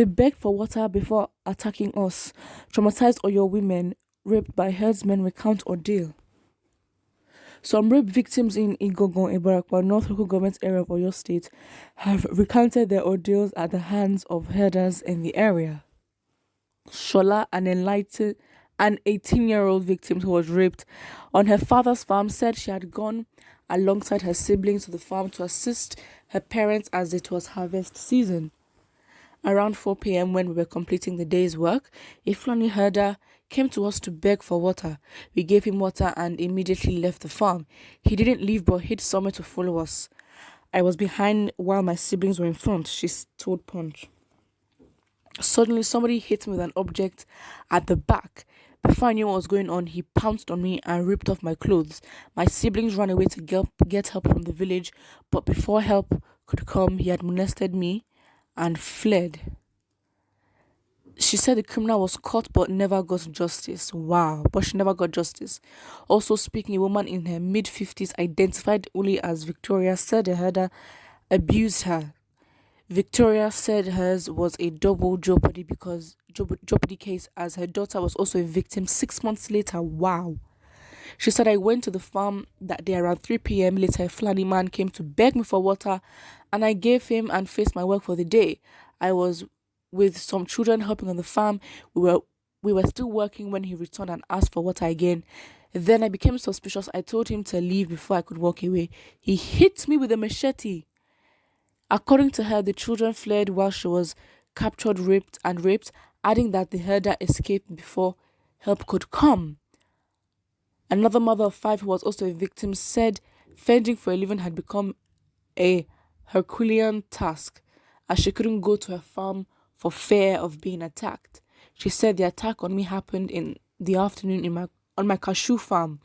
They begged for water before attacking us. Traumatized Oyo women raped by herdsmen recount ordeal. Some rape victims in Igogon, Ibarakwa, North Local Government Area of Oyo State, have recounted their ordeals at the hands of herders in the area. Shola, an 18-year-old victim who was raped on her father's farm, said she had gone alongside her siblings to the farm to assist her parents as it was harvest season. Around 4 p.m. when we were completing the day's work, a Fulani herder came to us to beg for water. We gave him water and immediately left the farm. He didn't leave but hid somewhere to follow us. I was behind while my siblings were in front, she told Punch. Suddenly, somebody hit me with an object at the back. Before I knew what was going on, he pounced on me and ripped off my clothes. My siblings ran away to get help from the village, but before help could come, he had molested me and fled. She said the criminal was caught but never got justice. Wow, but she never got justice. Also speaking, a woman in her mid-50s, identified only as Victoria, said the herder abused her. Victoria said hers was a double jeopardy case, as her daughter was also a victim 6 months later. Wow. She said, I went to the farm that day around 3 p.m. Later, a Fulani man came to beg me for water and I gave him and faced my work for the day. I was with some children helping on the farm. We were still working when he returned and asked for water again. Then I became suspicious. I told him to leave before I could walk away. He hit me with a machete. According to her, the children fled while she was captured, raped, adding that the herder escaped before help could come. Another mother of 5 who was also a victim said fending for a living had become a Herculean task as she couldn't go to her farm for fear of being attacked. She said the attack on me happened in the afternoon on my cashew farm.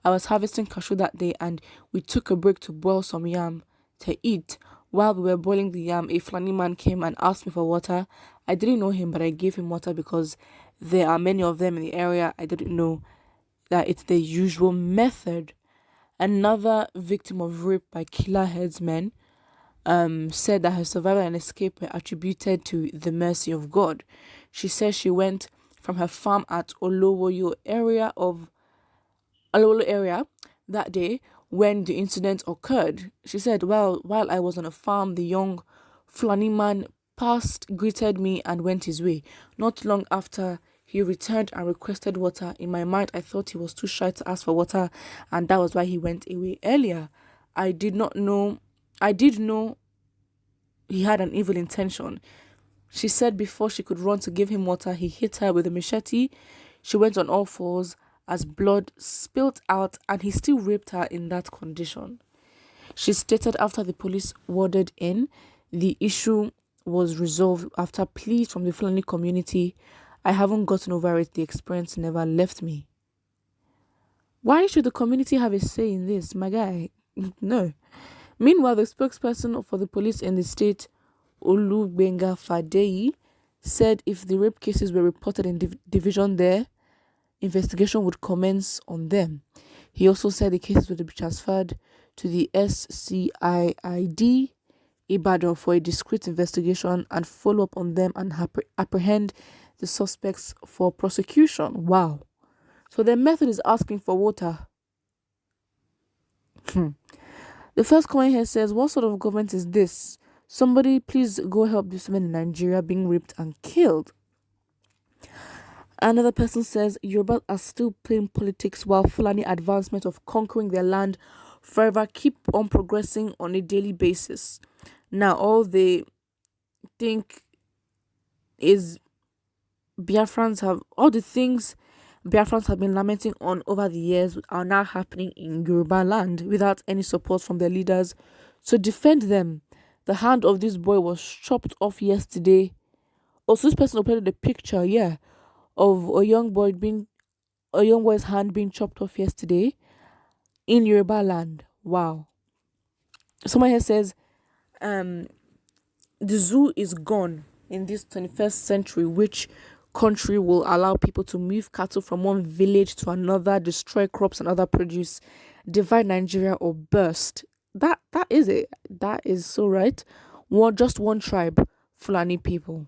I was harvesting cashew that day and we took a break to boil some yam to eat. While we were boiling the yam, a Fulani man came and asked me for water. I didn't know him, but I gave him water because there are many of them in the area. I didn't know that it's the usual method. Another victim of rape by killer herdsmen said that her survival and escape were attributed to the mercy of God. She says she went from her farm at Olowo area that day when the incident occurred. She said, while I was on a farm, the young Fulani man passed, greeted me and went his way. Not long after, he returned and requested water. In my mind, I thought he was too shy to ask for water, and that was why he went away earlier. I did know he had an evil intention. She said before she could run to give him water, he hit her with a machete. She went on all fours as blood spilled out, and he still raped her in that condition. She stated after the police warded in, the issue was resolved after pleas from the Fulani community. I haven't gotten over it. The experience never left me. Why should the community have a say in this, my guy? No. Meanwhile, the spokesperson for the police in the state, Olubenga Fadeyi, said if the rape cases were reported in division there, investigation would commence on them. He also said the cases would be transferred to the SCIID Ibadan for a discreet investigation and follow up on them and apprehend the suspects for prosecution. Wow. So their method is asking for water. The first comment here says, what sort of government is this? Somebody please go help these men in Nigeria being raped and killed. Another person says, Yoruba are still playing politics while Fulani advancement of conquering their land forever keep on progressing on a daily basis. Now all they think is all the things Biafrans have been lamenting on over the years are now happening in Yoruba land without any support from their leaders to defend them. The hand of this boy was chopped off yesterday. Also, this person uploaded a picture, of a young boy's hand being chopped off yesterday in Yoruba land. Wow. Someone here says, the zoo is gone in this 21st century. Which country will allow people to move cattle from one village to another, destroy crops and other produce, divide Nigeria or burst? That is it. That is so right. Just one tribe, Fulani people.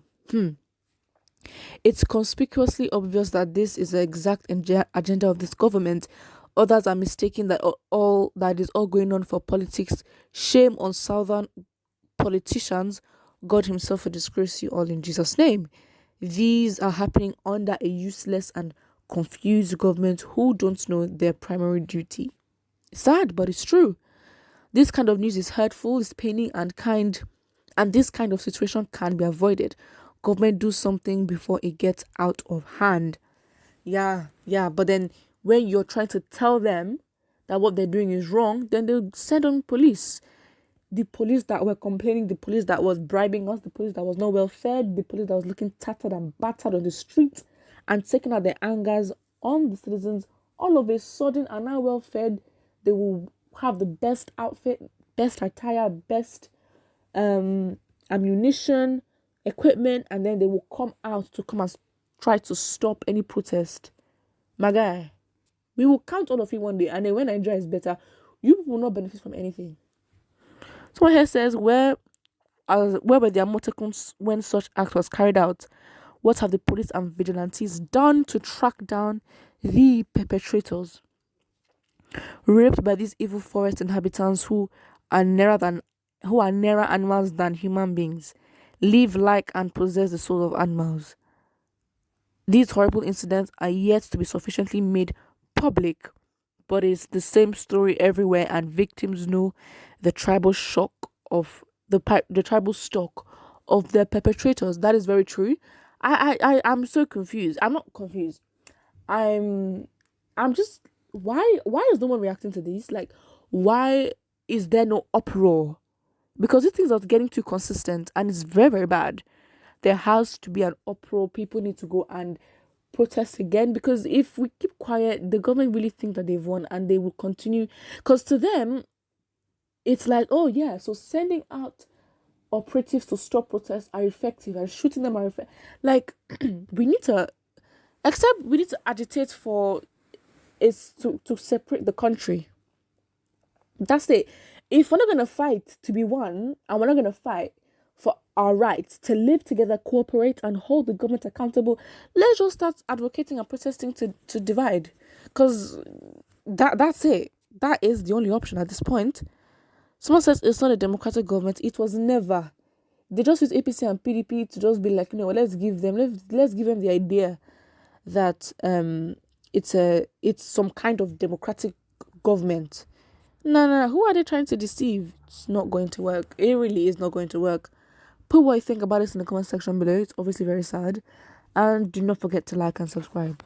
It's conspicuously obvious that this is the exact agenda of this government. Others are mistaking that all that is all going on for politics. Shame on southern politicians. God himself will disgrace you all in Jesus' name. These are happening under a useless and confused government who don't know their primary duty. Sad, but it's true. This kind of news is hurtful, it's paining and this kind of situation can be avoided. Government do something before it gets out of hand. Yeah, but then when you're trying to tell them that what they're doing is wrong, then they'll send on police. The police that were complaining, the police that was bribing us, the police that was not well fed, the police that was looking tattered and battered on the streets and taking out their angers on the citizens, all of a sudden are now well fed. They will have the best outfit, best attire, best ammunition, equipment, and then they will come out to come and try to stop any protest. My guy, we will count all of you one day, and then when Nigeria is better, you will not benefit from anything. Someone here says, where were the emoticons when such act was carried out? What have the police and vigilantes done to track down the perpetrators? Raped by these evil forest inhabitants who are nearer animals than human beings, live like and possess the soul of animals. These horrible incidents are yet to be sufficiently made public, but it's the same story everywhere, and victims know the tribal shock of the tribal stock of the perpetrators. That is very true. I'm so confused. I'm not confused. I'm just why is no one reacting to this? Like, why is there no uproar? Because these things are getting too consistent and it's very, very bad. There has to be an uproar. People need to go and protest again, because if we keep quiet, the government really think that they've won and they will continue. Because to them, it's like, oh yeah, so sending out operatives to stop protests are effective and shooting them are effective. Like, we need to agitate for is to separate the country. That's it. If we're not going to fight to be one, and we're not going to fight for our rights to live together, cooperate, and hold the government accountable, let's just start advocating and protesting to divide. Because that's it. That is the only option at this point. Someone says it's not a democratic government. It was never. They just use APC and PDP to just be like, let's give them the idea that it's some kind of democratic government. No. Who are they trying to deceive? It's not going to work. It really is not going to work. Put what you think about this in the comment section below. It's obviously very sad. And do not forget to like and subscribe.